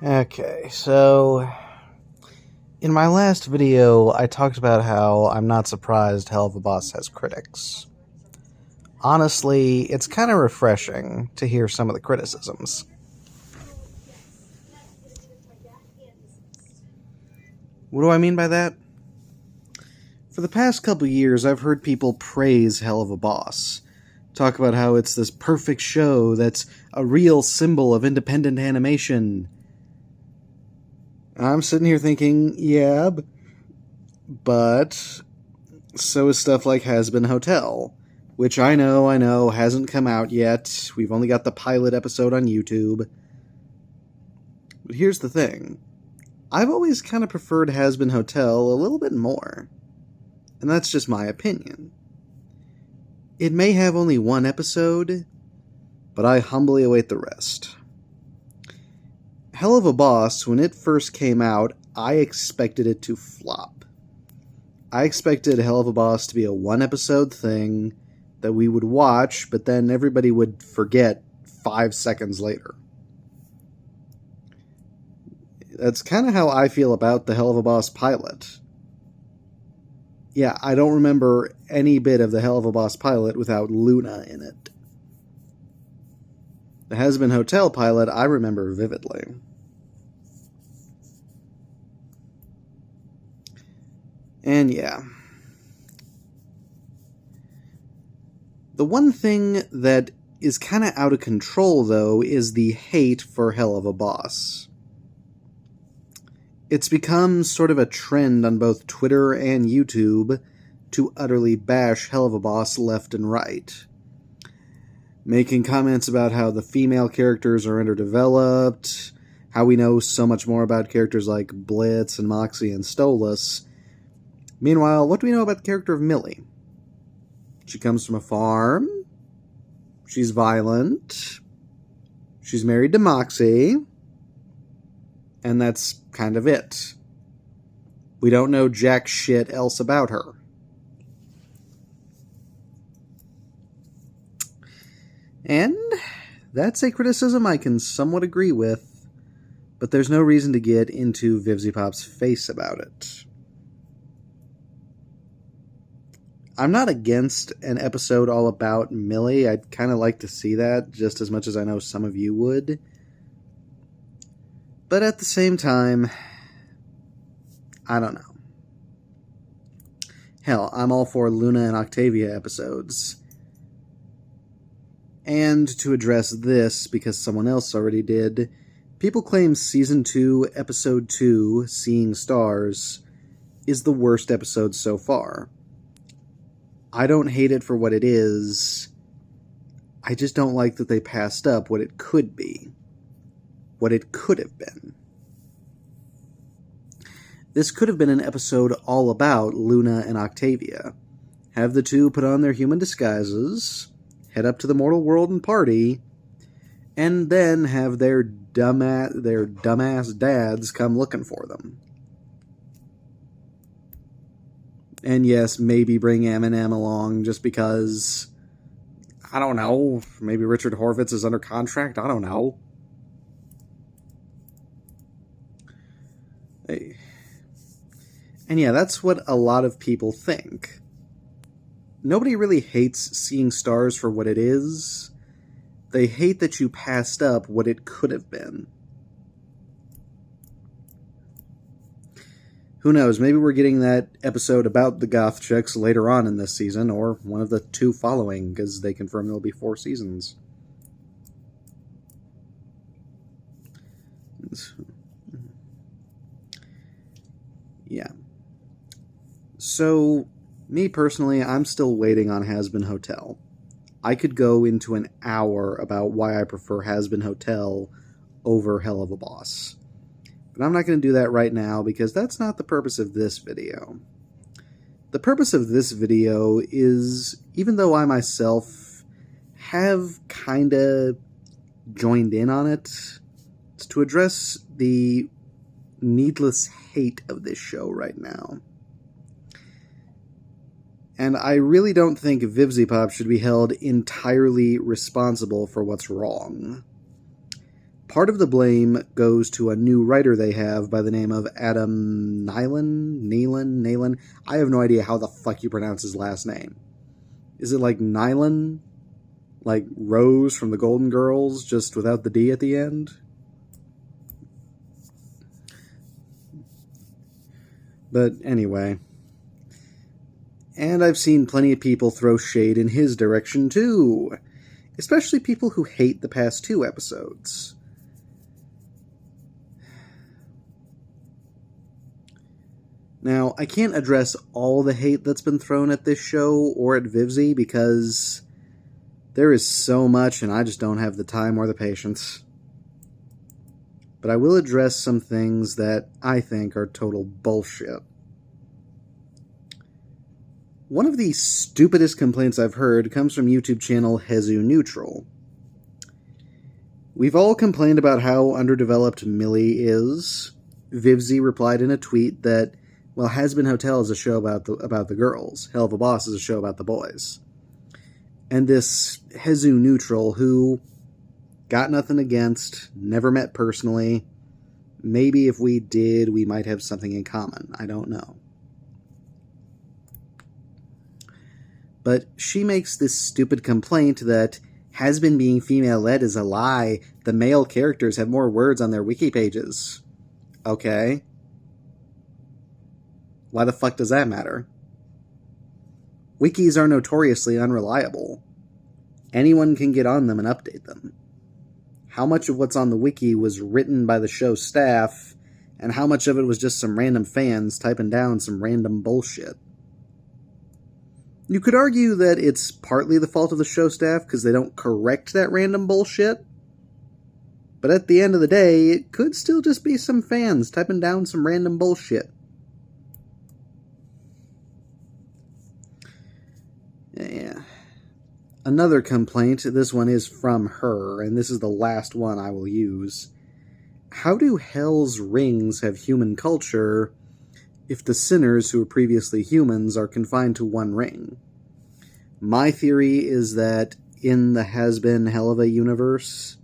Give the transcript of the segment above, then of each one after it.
Okay, so in my last video, I talked about how I'm not surprised Helluva Boss has critics. Honestly, it's kind of refreshing to hear some of the criticisms. What do I mean by that? For the past couple years, I've heard people praise Helluva Boss. Talk about how it's this perfect show that's a real symbol of independent animation. I'm sitting here thinking, yeah, but so is stuff like Has-Been Hotel, which I know, hasn't come out yet. We've only got the pilot episode on YouTube. But here's the thing. I've always kind of preferred Has-Been Hotel a little bit more. And that's just my opinion. It may have only one episode, but I humbly await the rest. Helluva Boss, when it first came out, I expected it to flop. I expected Helluva Boss to be a one-episode thing that we would watch, but then everybody would forget 5 seconds later. That's kind of how I feel about the Helluva Boss pilot. Yeah, I don't remember any bit of the Helluva Boss pilot without Luna in it. The Has-Been Hotel pilot I remember vividly. And yeah. The one thing that is kind of out of control, though, is the hate for Helluva Boss. It's become sort of a trend on both Twitter and YouTube to utterly bash Helluva Boss left and right. Making comments about how the female characters are underdeveloped, how we know so much more about characters like Blitz and Moxie and Stolas. Meanwhile, what do we know about the character of Millie? She comes from a farm. She's violent. She's married to Moxie. And that's kind of it. We don't know jack shit else about her. And that's a criticism I can somewhat agree with, but there's no reason to get into Vivziepop's face about it. I'm not against an episode all about Millie. I'd kind of like to see that, just as much as I know some of you would. But at the same time, I don't know. Hell, I'm all for Luna and Octavia episodes. And to address this, because someone else already did, people claim Season 2, Episode 2, Seeing Stars, is the worst episode so far. I don't hate it for what it is. I just don't like that they passed up what it could be. What it could have been. This could have been an episode all about Luna and Octavia. Have the two put on their human disguises, head up to the mortal world and party, and then have their dumbass dads come looking for them. And yes, maybe bring Eminem along just because, I don't know, maybe Richard Horvitz is under contract, I don't know. Hey. And yeah, that's what a lot of people think. Nobody really hates Seeing Stars for what it is. They hate that you passed up what it could have been. Who knows, maybe we're getting that episode about the goth chicks later on in this season, or one of the 2 following, because they confirm there'll be 4 seasons. Yeah. So, me personally, I'm still waiting on Has-Been Hotel. I could go into an hour about why I prefer Has-Been Hotel over Helluva Boss. But I'm not going to do that right now because that's not the purpose of this video. The purpose of this video is, even though I myself have kinda joined in on it, it's to address the needless hate of this show right now. And I really don't think Vivziepop should be held entirely responsible for what's wrong. part of the blame goes to a new writer they have by the name of Adam Nealon. I have no idea how the fuck you pronounce his last name. Is it like Nylan? Like Rose from the Golden Girls, just without the D at the end? But anyway. And I've seen plenty of people throw shade in his direction too. Especially people who hate the past 2 episodes. Now, I can't address all the hate that's been thrown at this show or at Vivzy because there is so much and I just don't have the time or the patience. But I will address some things that I think are total bullshit. One of the stupidest complaints I've heard comes from YouTube channel Hezu Neutral. We've all complained about how underdeveloped Millie is. Vivzy replied in a tweet that, well, Has-Been Hotel is a show about the girls. Helluva Boss is a show about the boys. And this Hezu Neutral, who got nothing against, never met personally, maybe if we did, we might have something in common. I don't know. But she makes this stupid complaint that Has-Been being female-led is a lie. The male characters have more words on their wiki pages. Okay. Why the fuck does that matter? Wikis are notoriously unreliable. Anyone can get on them and update them. How much of what's on the wiki was written by the show's staff, and how much of it was just some random fans typing down some random bullshit? You could argue that it's partly the fault of the show staff because they don't correct that random bullshit. But at the end of the day, it could still just be some fans typing down some random bullshit. Yeah. Another complaint, this one is from her, and this is the last one I will use. How do Hell's rings have human culture if the sinners who were previously humans are confined to one ring? My theory is that in the Has-Been Helluva universe,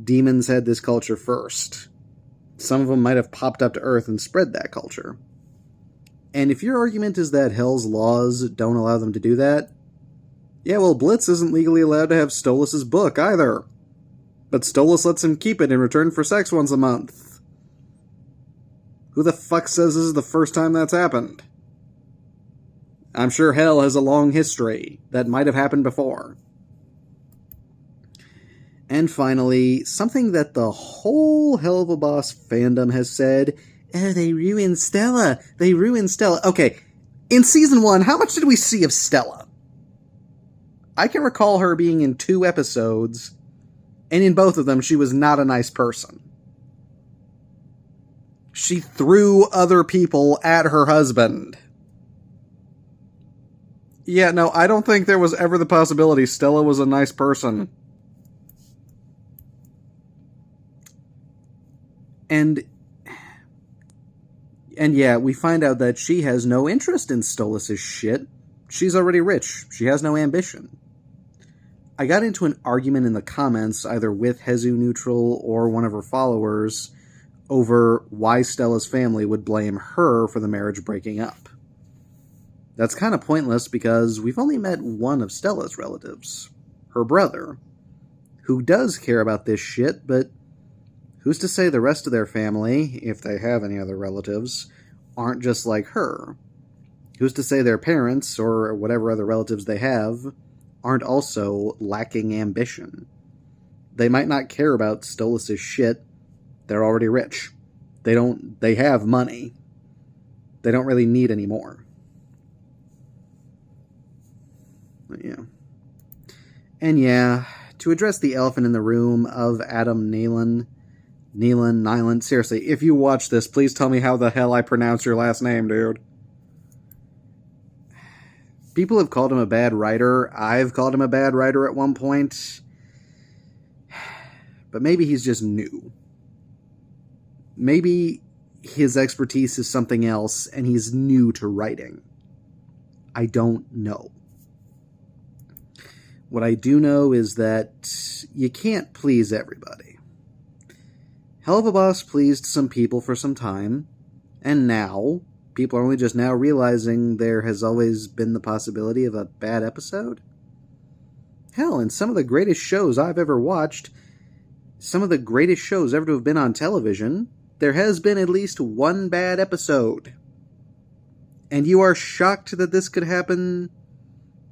demons had this culture first. Some of them might have popped up to Earth and spread that culture. And if your argument is that Hell's laws don't allow them to do that, yeah, well, Blitz isn't legally allowed to have Stolas' book either. But Stolas lets him keep it in return for sex once a month. Who the fuck says this is the first time that's happened? I'm sure Hell has a long history. That might have happened before. And finally, something that the whole Helluva Boss fandom has said, oh, they ruined Stella. They ruined Stella. Okay, in Season 1, how much did we see of Stella? I can recall her being in 2 episodes, and in both of them, she was not a nice person. She threw other people at her husband. Yeah, no, I don't think there was ever the possibility Stella was a nice person. And yeah, we find out that she has no interest in Stolas' shit. She's already rich. She has no ambition. I got into an argument in the comments, either with Hezu Neutral or one of her followers, over why Stella's family would blame her for the marriage breaking up. That's kind of pointless because we've only met one of Stella's relatives, her brother, who does care about this shit, but who's to say the rest of their family, if they have any other relatives, aren't just like her? Who's to say their parents, or whatever other relatives they have, aren't also lacking ambition? They might not care about Stolas' shit. They're already rich. They have money. They don't really need any more. But yeah. And yeah, to address the elephant in the room of Adam Nealon, seriously, if you watch this, please tell me how the hell I pronounce your last name, dude. People have called him a bad writer. I've called him a bad writer at one point. But maybe he's just new. Maybe his expertise is something else, and he's new to writing. I don't know. What I do know is that you can't please everybody. Helluva Boss pleased some people for some time, and now people are only just now realizing there has always been the possibility of a bad episode. Hell, in some of the greatest shows I've ever watched, some of the greatest shows ever to have been on television, there has been at least one bad episode. And you are shocked that this could happen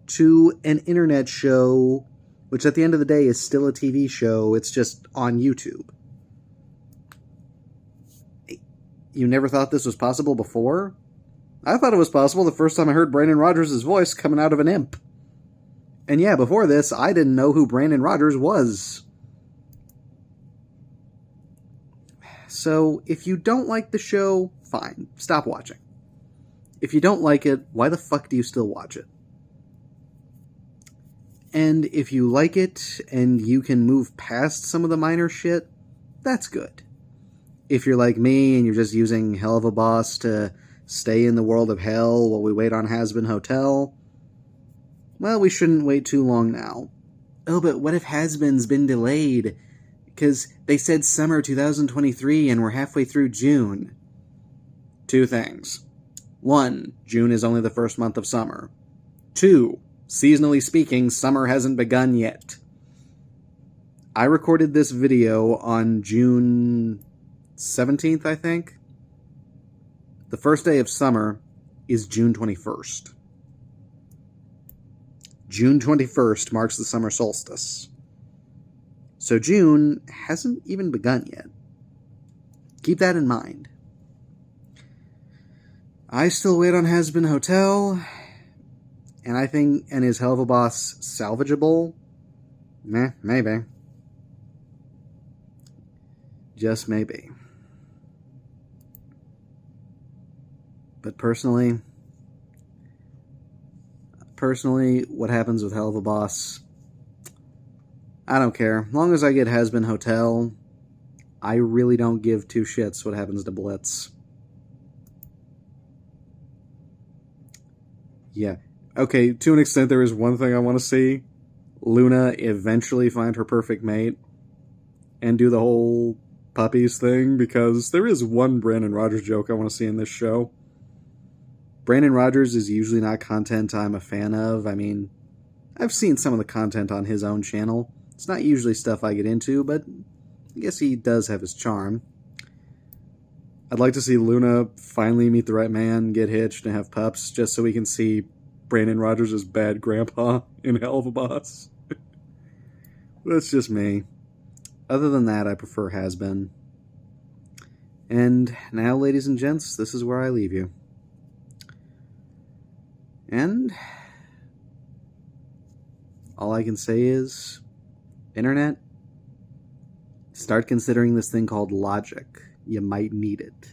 to an internet show, which at the end of the day is still a TV show, it's just on YouTube. You never thought this was possible before? I thought it was possible the first time I heard Brandon Rogers' voice coming out of an imp. And yeah, before this, I didn't know who Brandon Rogers was. So, if you don't like the show, fine. Stop watching. If you don't like it, why the fuck do you still watch it? And if you like it, and you can move past some of the minor shit, that's good. If you're like me, and you're just using Helluva Boss to stay in the world of hell while we wait on Has-Been Hotel, well, we shouldn't wait too long now. Oh, but what if Has-Been's been delayed? Because they said summer 2023 and we're halfway through June. Two things. 1, June is only the first month of summer. 2, seasonally speaking, summer hasn't begun yet. I recorded this video on June 17th, I think. The first day of summer is June 21st. June 21st marks the summer solstice. So June hasn't even begun yet. Keep that in mind. I still wait on Has-Been Hotel, and I think, and is Helluva Boss salvageable? Meh, maybe. Just maybe. But personally, what happens with Helluva Boss, I don't care. As long as I get Has-Been Hotel, I really don't give two shits what happens to Blitz. Yeah. Okay, to an extent, there is one thing I want to see. Luna eventually find her perfect mate and do the whole puppies thing, because there is one Brandon Rogers joke I want to see in this show. Brandon Rogers is usually not content I'm a fan of. I mean, I've seen some of the content on his own channel. It's not usually stuff I get into, but I guess he does have his charm. I'd like to see Luna finally meet the right man, get hitched, and have pups, just so we can see Brandon Rogers' bad grandpa in Helluva Boss. That's just me. Other than that, I prefer Has-Been. And now, ladies and gents, this is where I leave you. And all I can say is, Internet, start considering this thing called logic. You might need it.